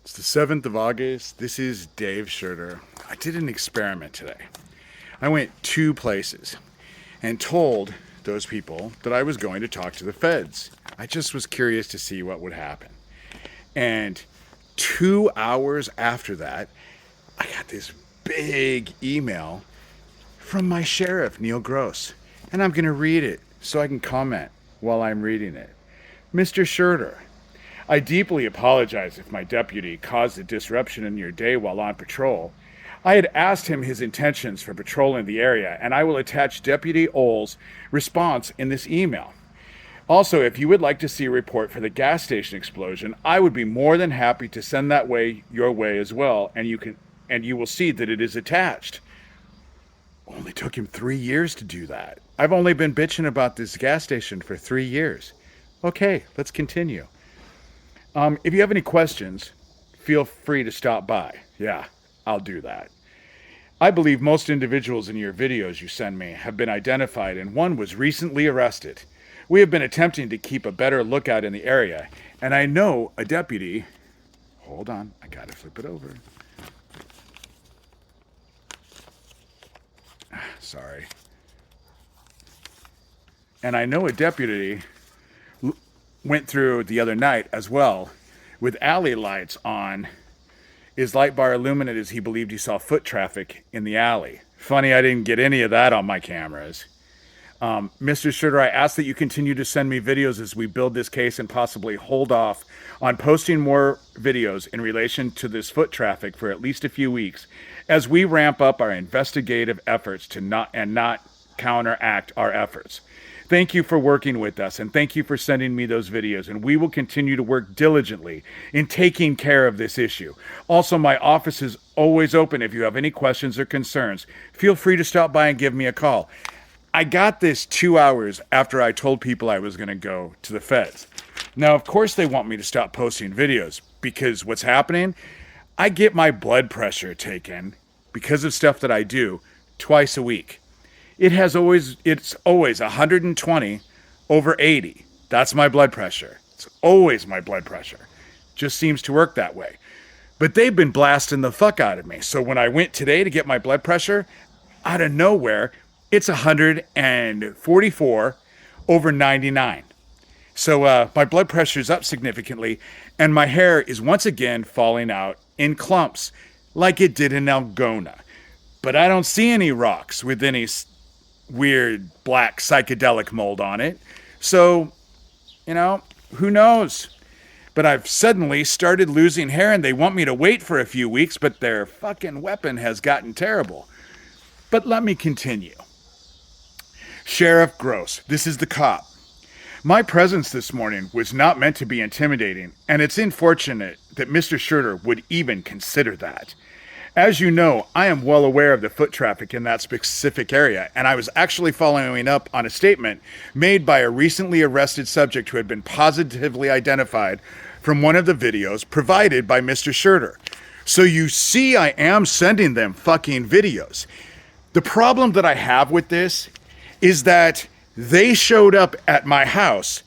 It's the 7th of August. This is Dave Schurter. I did an experiment today. I went two places and told those people that I was going to talk to the feds. I just was curious to see what would happen. And 2 hours after that, I got this big email from my sheriff, Neil Gross. And I'm going to read it so I can comment while I'm reading it. Mr. Schurter, I deeply apologize if my deputy caused a disruption in your day while on patrol. I had asked him his intentions for patrolling the area, and I will attach Deputy Oll's response in this email. Also, if you would like to see a report for the gas station explosion, I would be more than happy to send that your way as well, and you will see that it is attached. Only took him 3 years to do that. I've only been bitching about this gas station for 3 years. Okay, let's continue. If you have any questions, feel free to stop by. Yeah, I'll do that. I believe most individuals in your videos you send me have been identified, and one was recently arrested. We have been attempting to keep a better lookout in the area, and I know a deputy... Hold on, I gotta flip it over. Sorry. And I know a deputy went through the other night as well with alley lights on. His light bar illuminated as he believed he saw foot traffic in the alley. Funny, I didn't get any of that on my cameras. Mr. Schurter, I ask that you continue to send me videos as we build this case and possibly hold off on posting more videos in relation to this foot traffic for at least a few weeks as we ramp up our investigative efforts to not counteract our efforts. Thank you for working with us, and thank you for sending me those videos, and we will continue to work diligently in taking care of this issue. Also, my office is always open if you have any questions or concerns. Feel free to stop by and give me a call. I got this 2 hours after I told people I was going to go to the feds. Now, of course, they want me to stop posting videos because what's happening? I get my blood pressure taken because of stuff that I do twice a week. It's always 120 over 80. That's my blood pressure. It's always my blood pressure. Just seems to work that way. But they've been blasting the fuck out of me. So when I went today to get my blood pressure, out of nowhere, it's 144 over 99. So my blood pressure is up significantly, and my hair is once again falling out in clumps like it did in Algona. But I don't see any rocks with any weird black psychedelic mold on it. So, who knows? But I've suddenly started losing hair, and they want me to wait for a few weeks, but their fucking weapon has gotten terrible. But let me continue. Sheriff Gross, this is the cop. My presence this morning was not meant to be intimidating, and it's unfortunate that Mr. Schurter would even consider that. As you know, I am well aware of the foot traffic in that specific area, and I was actually following up on a statement made by a recently arrested subject who had been positively identified from one of the videos provided by Mr. Schurter. So you see, I am sending them fucking videos. The problem that I have with this is that they showed up at my house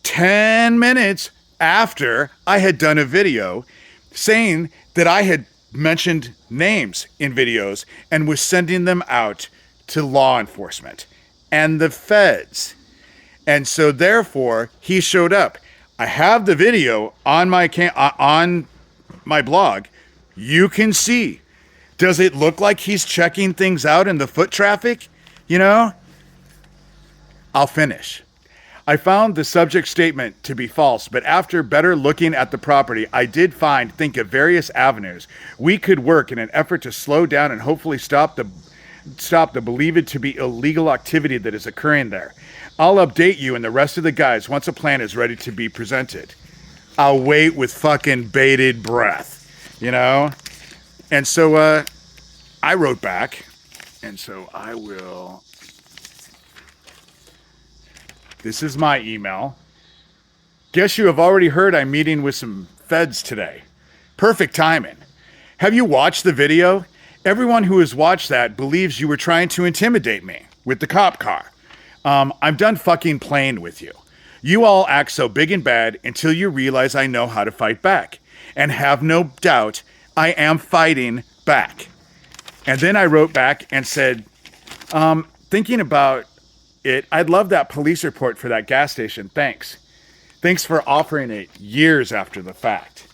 10 minutes after I had done a video saying that I had mentioned names in videos and was sending them out to law enforcement and the feds. And so therefore he showed up. I have the video on my blog. You can see. Does it look like he's checking things out in the foot traffic? I'll finish. I found the subject statement to be false, but after better looking at the property, I did think of various avenues we could work in an effort to slow down and hopefully stop the believed to be illegal activity that is occurring there. I'll update you and the rest of the guys once a plan is ready to be presented. I'll wait with fucking bated breath, And so I wrote back, and so I will... This is my email. Guess you have already heard I'm meeting with some feds today. Perfect timing. Have you watched the video? Everyone who has watched that believes you were trying to intimidate me with the cop car. I'm done fucking playing with you. You all act so big and bad until you realize I know how to fight back. and have no doubt I am fighting back. And then I wrote back and said, thinking about it, I'd love that police report for that gas station. Thanks. Thanks for offering it years after the fact.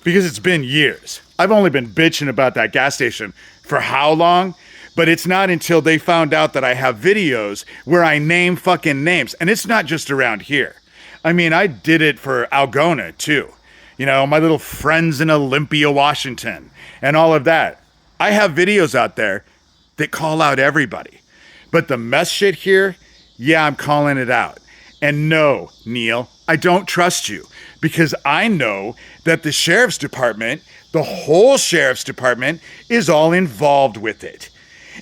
Because it's been years. I've only been bitching about that gas station for how long? But it's not until they found out that I have videos where I name fucking names. And it's not just around here. I mean, I did it for Algona too. You know, my little friends in Olympia, Washington, and all of that. I have videos out there that call out everybody. But the mess shit here, yeah, I'm calling it out. And no, Neil, I don't trust you because I know that the sheriff's department, the whole sheriff's department, is all involved with it.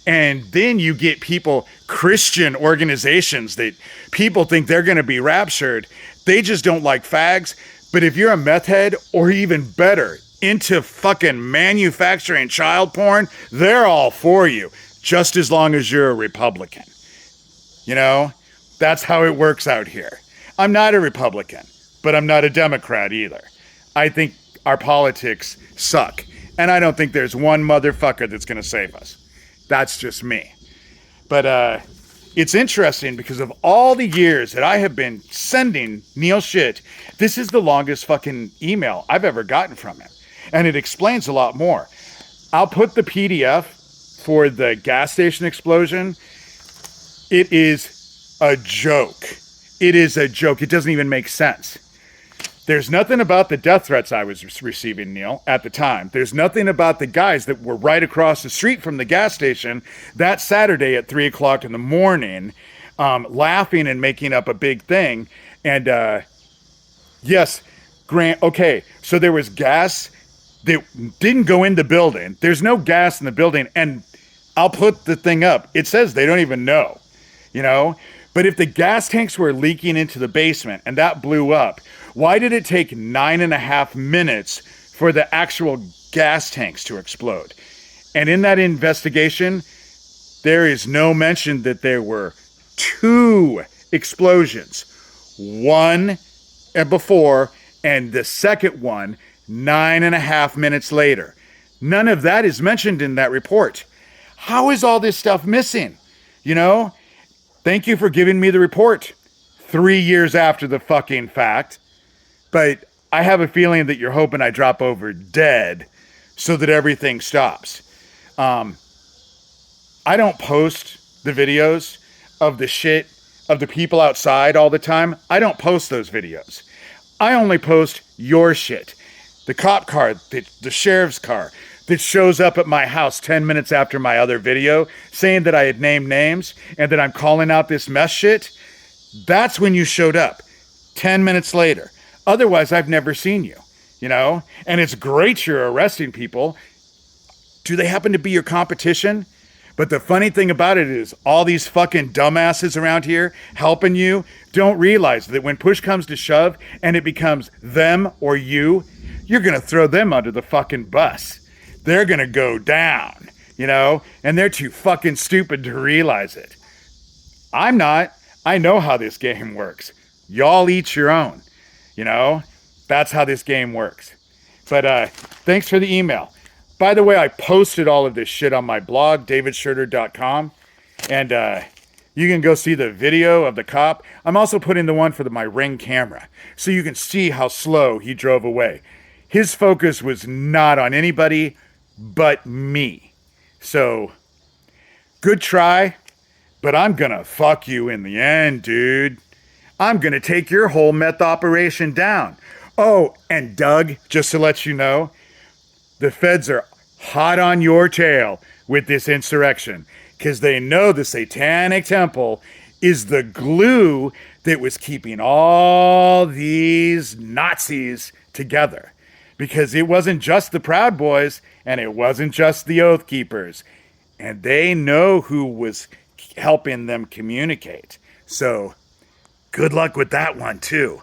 And then you get people, Christian organizations that people think they're going to be raptured. They just don't like fags. But if you're a meth head, or even better, into fucking manufacturing child porn, they're all for you, just as long as you're a Republican. You know, that's how it works out here. I'm not a Republican, but I'm not a Democrat either. I think our politics suck, and I don't think there's one motherfucker that's going to save us. That's just me. But it's interesting because of all the years that I have been sending Neil shit, this is the longest fucking email I've ever gotten from him. And it explains a lot more. I'll put the PDF for the gas station explosion. It is a joke. It is a joke. It doesn't even make sense. There's nothing about the death threats I was receiving, Neil, at the time. There's nothing about the guys that were right across the street from the gas station that Saturday at 3 o'clock in the morning, laughing and making up a big thing. And yes, Grant, okay, so there was gas that didn't go in the building. There's no gas in the building. And I'll put the thing up. It says they don't even know, you know? But if the gas tanks were leaking into the basement and that blew up, why did it take 9.5 minutes for the actual gas tanks to explode? And in that investigation, there is no mention that there were 2 explosions. One before, and the second one 9.5 minutes later. None of that is mentioned in that report. How is all this stuff missing? You know? Thank you for giving me the report 3 years after the fucking fact. But I have a feeling that you're hoping I drop over dead so that everything stops. I don't post the videos of the shit of the people outside all the time. I don't post those videos. I only post your shit. The cop car, the sheriff's car that shows up at my house 10 minutes after my other video saying that I had named names and that I'm calling out this mess shit. That's when you showed up 10 minutes later. Otherwise, I've never seen you, you know? And it's great you're arresting people. Do they happen to be your competition? But the funny thing about it is all these fucking dumbasses around here helping you don't realize that when push comes to shove and it becomes them or you, you're going to throw them under the fucking bus. They're going to go down, you know? And they're too fucking stupid to realize it. I'm not. I know how this game works. Y'all each your own. You know, that's how this game works. But thanks for the email. By the way, I posted all of this shit on my blog, davidschurter.com. And you can go see the video of the cop. I'm also putting the one for my Ring camera so you can see how slow he drove away. His focus was not on anybody but me. So, good try, but I'm gonna fuck you in the end, dude. I'm going to take your whole meth operation down. Oh, and Doug, just to let you know, the feds are hot on your tail with this insurrection because they know the Satanic Temple is the glue that was keeping all these Nazis together. Because it wasn't just the Proud Boys and it wasn't just the Oath Keepers. And they know who was helping them communicate. So, good luck with that one, too.